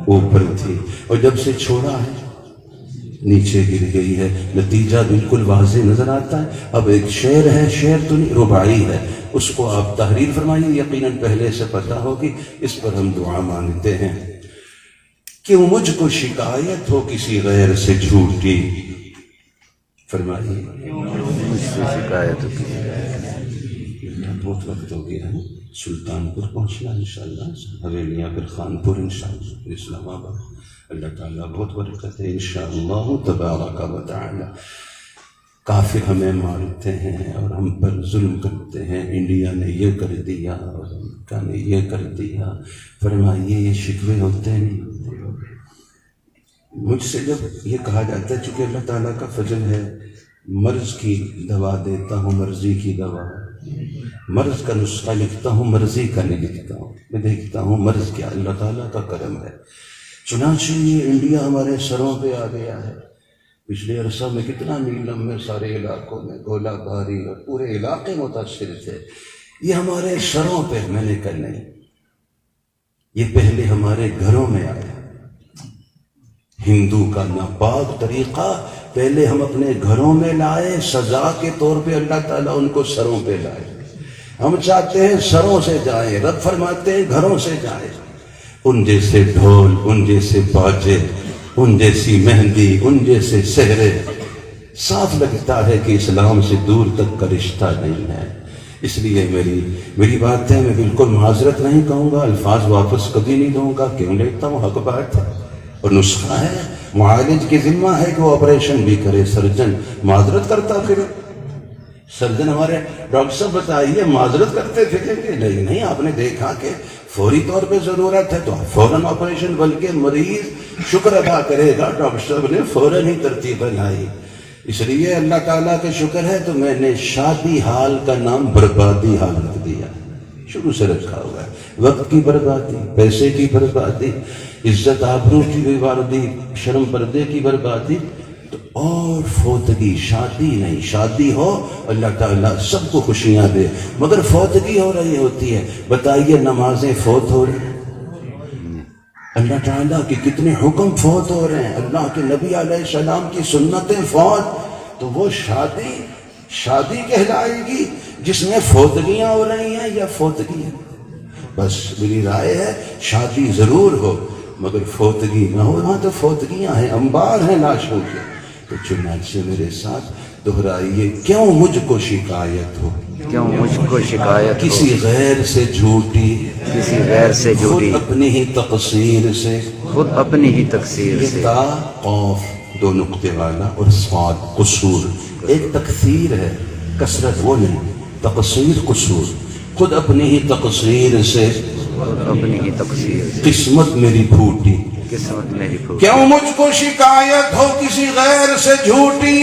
اوپر تھی، اور جب سے چھوڑا ہے نیچے گر گئی ہے۔ نتیجہ بالکل واضح نظر آتا ہے۔ اب ایک شعر ہے، شعر تو نہیں، رباعی ہے، اس کو آپ تحریر فرمائیے، یقیناً پہلے سے پتہ ہوگی، اس پر ہم دعا مانگتے ہیں۔ کیوں مجھ کو شکایت ہو کسی غیر سے جھوٹی، فرمائیے مجھ سے شکایت ہو کسی غیر سے۔ بہت وقت ہو گیا ہے، سلطان پور پہنچنا انشاءاللہ، حویلیاں پھر خانپور انشاءاللہ، پھر اسلام آباد۔ اللہ تعالیٰ بہت برکت ہے انشاءاللہ تبارک و تعالی۔ کافر ہمیں مارتے ہیں اور ہم پر ظلم کرتے ہیں، انڈیا نے یہ کر دیا اور امریکہ نے یہ کر دیا، فرمائیے یہ شکوے ہوتے نہیں ہوتے؟ مجھ سے جب یہ کہا جاتا ہے، چونکہ اللہ تعالیٰ کا فضل ہے، مرض کی دوا دیتا ہوں، مرضی کی دوا، مرض کا نسخہ لکھتا ہوں، مرضی کا نہیں لکھتا ہوں، میں دیکھتا ہوں مرض کیا، اللہ تعالیٰ کا کرم ہے۔ چنانچہ یہ انڈیا ہمارے سروں پہ آ گیا ہے۔ پچھلے عرصہ میں کتنا نیلم میں سارے علاقوں میں گولہ باری اور پورے علاقے متاثر تھے، یہ ہمارے سروں پہ، میں نے کہا نہیں، یہ پہلے ہمارے گھروں میں آیا۔ ہندو کا ناپاک طریقہ پہلے ہم اپنے گھروں میں لائے، سزا کے طور پہ اللہ تعالیٰ ان کو سروں پہ لائے۔ ہم چاہتے ہیں سروں سے جائیں، رب فرماتے ہیں گھروں سے جائیں۔ ان جیسے ڈھول، ان جیسے باجے، ان جیسی مہندی، ان جیسے سہرے، صاف لگتا ہے کہ اسلام سے دور تک کا رشتہ نہیں ہے۔ اس لیے میری بات ہے، میں بالکل معذرت نہیں کہوں گا، الفاظ واپس کبھی نہیں دوں گا، کیوں لیتا ہوں، حق بات ہے اور نسخہ ہے، معالج کی ذمہ ہے کہ وہ آپریشن بھی کرے، سرجن معذرت کرتا پھر، سرجن ہمارے ڈاکٹر صاحب بتائیے معذرت کرتے پھریں گے؟ نہیں، آپ نے دیکھا کہ فوری طور پہ ضرورت ہے تو فوراً آپریشن، بلکہ مریض شکر ادا کرے گا ڈاکٹر صاحب نے فوراً ہی ترتیب بنائی۔ اس لیے اللہ تعالیٰ کا شکر ہے تو میں نے شادی حال کا نام بربادی حال رکھ دیا، شروع سے رکھا ہوا ہے۔ وقت کی بربادی، پیسے کی بربادی، عزت آبرو کی بربادی، شرم پردے کی بربادی، تو اور فوتگی، شادی نہیں، شادی ہو اللہ تعالیٰ سب کو خوشیاں دے، مگر فوتگی ہو رہی ہوتی ہے۔ بتائیے نمازیں فوت ہو رہی ہیں، اللہ تعالیٰ کے کتنے حکم فوت ہو رہے ہیں، اللہ کے نبی علیہ السلام کی سنتیں فوت، تو وہ شادی کہلائے گی جس میں فوتگیاں ہو رہی ہیں یا فوتگی ہے؟ بس میری رائے ہے شادی ضرور ہو مگر فوتگی نہ ہو، وہاں تو فوتگیاں ہیں، انبار ہیں لاشوں کے۔ تو چنانچہ میرے ساتھ دہرائیے، کیوں مجھ کو شکایت ہو، کیوں مجھ کو شکایت ہو، کسی غیر سے جھوٹی، کسی غیر سے جھوٹی، خود اپنی ہی تقصیر سے، خود اپنی ہی تقصیر یہ سے۔ تا قوف دو نقطے والا اور صاد قصور، ایک تکثیر ہے کثرت وہ نہیں، تقصیر قصور، خود اپنی ہی تقصیر سے، خود اپنی ہی تقصیر سے قسمت میری پھوٹی، قسمت میری پھوٹ، کیوں مجھ کو شکایت ہو کسی غیر سے جھوٹی،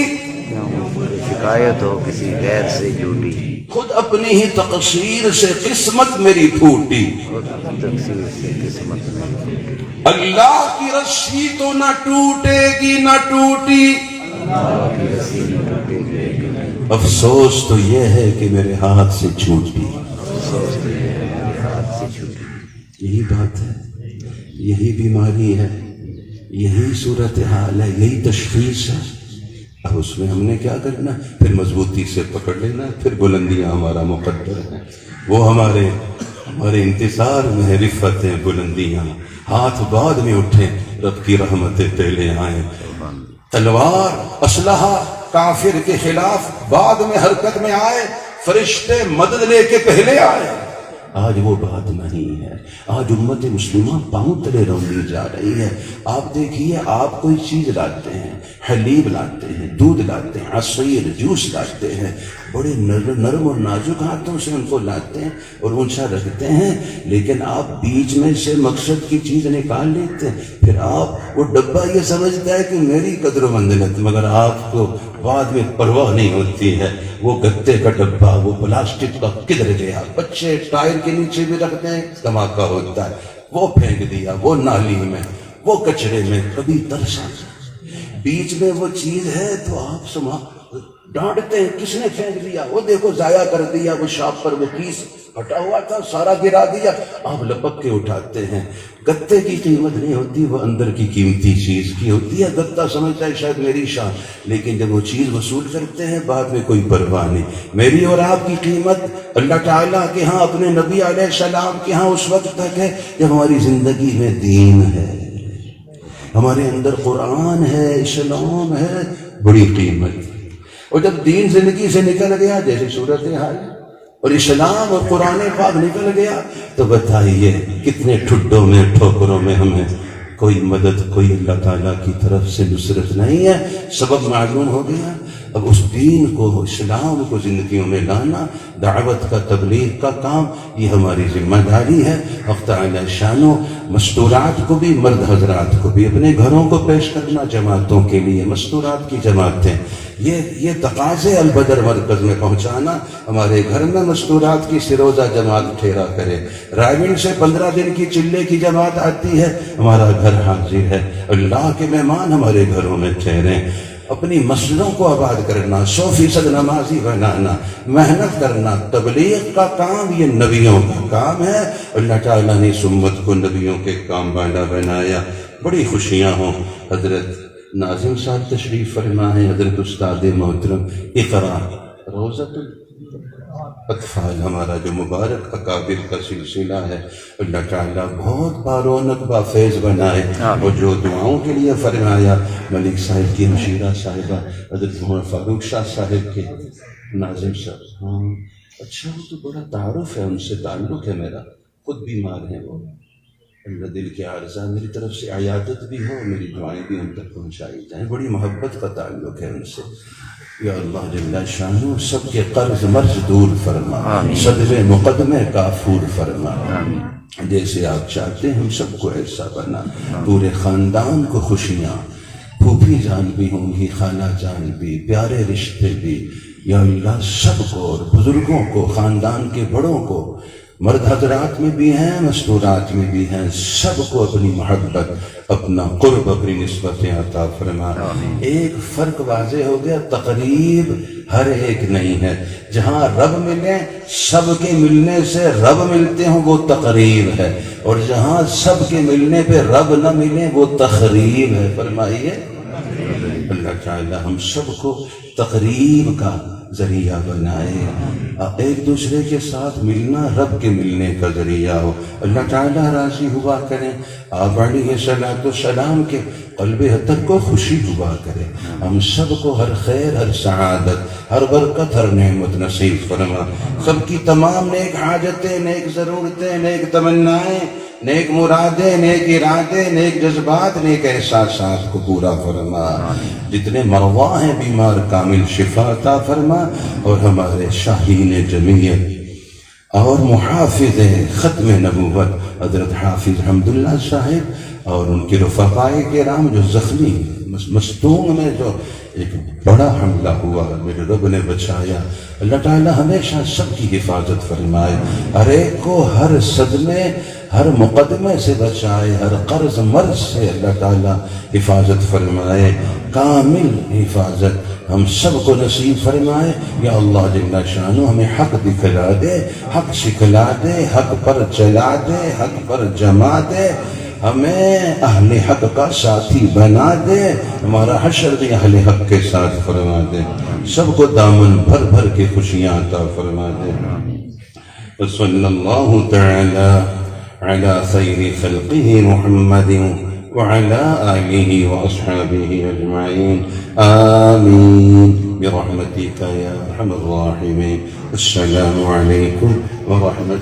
کیوں مجھ کو شکایت ہو کسی غیر سے جھوٹی، خود اپنی ہی تقصیر سے قسمت میری پھوٹی، خود اپنی تقصیر سے قسمت میری پھوٹی۔ اللہ کی رسی تو نہ ٹوٹے گی نہ ٹوٹی، اللہ کی رسی نہ ٹوٹے گی لیکن افسوس تو یہ ہے کہ میرے ہاتھ سے چھوٹی۔ افسوس تو یہ ہے میرے ہاتھ سے چھوٹی۔ یہی بات ہے، یہی بیماری ہے، یہی صورتحال ہے، یہی تشخیص ہے۔ اب اس میں ہم نے کیا کرنا، پھر مضبوطی سے پکڑ لینا، پھر بلندیاں ہمارا مقدر ہے، وہ ہمارے انتظار میں ہے، رفتیں بلندیاں، ہاتھ بعد میں اٹھیں، رب کی رحمتیں پہلے آئیں، تلوار اسلحہ کافر کے خلاف بعد میں حرکت میں آئے، فرشتے مدد لے کے پہلے آئے۔ آج وہ بات نہیں ہے، آج امت مسلمہ پاؤں تلے روندی جا رہی ہے۔ آپ دیکھیے، آپ کوئی چیز لاتے ہیں، حلیب لاتے ہیں، دودھ لاتے ہیں، عصیر جوس لاتے ہیں، بڑے نرم اور نازک ہاتھوں سے ان کو لاتے ہیں اور اونچا رکھتے ہیں، لیکن آپ بیچ میں سے مقصد کی چیز نکال لیتے ہیں، پھر آپ وہ ڈبہ یہ سمجھتا ہے کہ میری قدر و منزلت، مگر آپ کو بعد میں پرواہ نہیں ہوتی ہے، وہ گتے کا ڈبہ، وہ پلاسٹک کا کدھر گیا، بچے ٹائر کے نیچے بھی رکھتے ہیں، دھماکہ ہوتا ہے، وہ پھینک دیا، وہ نالی میں، وہ کچرے میں، کبھی ترسا بیچ میں وہ چیز ہے تو آپ ڈانٹتے ہیں، کس نے پھینک دیا، وہ دیکھو ضائع کر دیا، وہ شاپ پر وہ کیس پھٹا ہوا تھا سارا گرا دیا، آپ لپک کے اٹھاتے ہیں۔ گتے کی قیمت نہیں ہوتی، وہ اندر کی قیمتی چیز کی ہوتی ہے۔ گتا سمجھتا ہے شاید میری شان، لیکن جب وہ چیز وصول کرتے ہیں بعد میں کوئی پرواہ نہیں۔ میری اور آپ کی قیمت اللہ تعالیٰ کے ہاں، اپنے نبی علیہ السلام کے ہاں اس وقت تک ہے جب ہماری زندگی میں دین ہے، ہمارے اندر قرآن ہے، اسلام ہے، بڑی قیمت۔ اور جب دین زندگی سے نکل گیا، جیسے صورتحال اور اسلام اور قرآن پاک نکل گیا، تو بتائیے کتنے ٹھڈوں میں، ٹھوکروں میں ہمیں کوئی مدد، کوئی اللہ تعالیٰ کی طرف سے نصرت نہیں ہے۔ سبب معلوم ہو گیا، اب اس دین کو، اسلام کو زندگیوں میں لانا، دعوت کا، تبلیغ کا کام، یہ ہماری ذمہ داری ہے۔ حق تعالی شانو مستورات کو بھی، مرد حضرات کو بھی اپنے گھروں کو پیش کرنا، جماعتوں کے لیے مستورات کی جماعتیں، یہ تقاضے البدر مرکز میں پہنچانا، ہمارے گھر میں مستورات کی سروزہ جماعت ٹھہرا کرے۔ رائے سے 15 دن کی چلے کی جماعت آتی ہے، ہمارا گھر حاضر ہے، اللہ کے مہمان ہمارے گھروں میں ٹھہریں۔ اپنی مسجدوں کو آباد کرنا، 100% نمازی بنانا، محنت کرنا، تبلیغ کا کام یہ نبیوں کا کام ہے۔ اللہ تعالیٰ نے اس امت کو نبیوں کے کام والا بنایا۔ بڑی خوشیاں ہوں، حضرت ناظم صاحب تشریف فرما ہے، حضرت استاد محترم اقرا روزۃ اطفال ہمارا جو مبارک اکابر کا سلسلہ ہے، اللہ تعالیٰ بہت بارونق بافیض بنائے، اور جو دعاؤں کے لیے فرمایا ملک صاحب کی ہمشیرہ صاحبہ حضرت محمد فاروق شاہ صاحب کے ناظم صاحب، ہاں اچھا وہ تو بڑا تعارف ہے، ان سے تعلق ہے میرا، خود بیمار ہیں وہ، اللہ دل کے عارضہ، میری طرف سے عیادت بھی ہو، میری دعائیں بھی ان تک پہنچائی جائیں، بڑی محبت کا تعلق ہے ان سے۔ یا اللہ جل شانہ سب کے قرض مرض دور فرما، صدمے مقدمے کافور فرما، جیسے آپ چاہتے ہیں ہم سب کو ایسا بنا، پورے خاندان کو خوشیاں، پھوپھی جان بھی ہوں گی، خالہ جان بھی، پیارے رشتے بھی، یا اللہ سب کو، اور بزرگوں کو، خاندان کے بڑوں کو، مرد حضرات میں بھی ہیں، مستورات میں بھی ہیں، سب کو اپنی محبت، اپنا قرب، اپنی نسبتیں عطا فرما۔ ایک فرق واضح ہو گیا، تقریب ہر ایک نہیں ہے، جہاں رب ملے، سب کے ملنے سے رب ملتے ہوں وہ تقریب ہے، اور جہاں سب کے ملنے پہ رب نہ ملے وہ تقریب ہے۔ فرمائیے اللہ تعالی ہم سب کو تقریب کا ذریعہ بنائے، ایک دوسرے کے ساتھ ملنا رب کے ملنے کا ذریعہ ہو، اللہ تعالیٰ راضی ہوا کرے، آپ علیہ الصلوۃ والسلام کے قلب اطہر کو خوشی ہوا کرے، ہم سب کو ہر خیر، ہر سعادت، ہر برکت، ہر نعمت نصیب فرما، سب کی تمام نیک حاجتیں، نیک ضرورتیں، نیک تمنائیں، نیک مرادیں، نیک ارادے، نیک جذبات، نیک احساسات کو پورا فرما، جتنے مرضی ہیں بیمار کامل شفا عطا فرما، اور ہمارے شاہین جمعیت اور محافظ ختم نبوت حضرت حافظ حمداللہ صاحب اور ان کے رفقائے کرام جو زخمی مستونگ میں جو ایک بڑا حملہ ہوا، میرے رب نے بچایا، اللہ تعالی ہمیشہ سب کی حفاظت فرمائے، ہر ایک کو ہر صدمے، ہر مقدمے سے بچائے، ہر قرض مرض سے اللہ تعالی حفاظت فرمائے، کامل حفاظت ہم سب کو نصیب فرمائے۔ یا اللہ جل شانہ ہمیں حق دکھلا دے، حق سکھلا دے، حق پر چلا دے، حق پر جما دے، ہمیں اہل حق کا ساتھی بنا دے، ہمارا حشر بھی اہل حق کے ساتھ فرما دے، سب کو دامن بھر بھر کے خوشیاں عطا فرما دے۔ وصلی اللہ تعالی علی خیر خلقہ محمد وعلى آلہ واصحابہ اجمعین، آمین برحمتک یا ارحم الراحمین۔ السلام علیکم ورحمۃ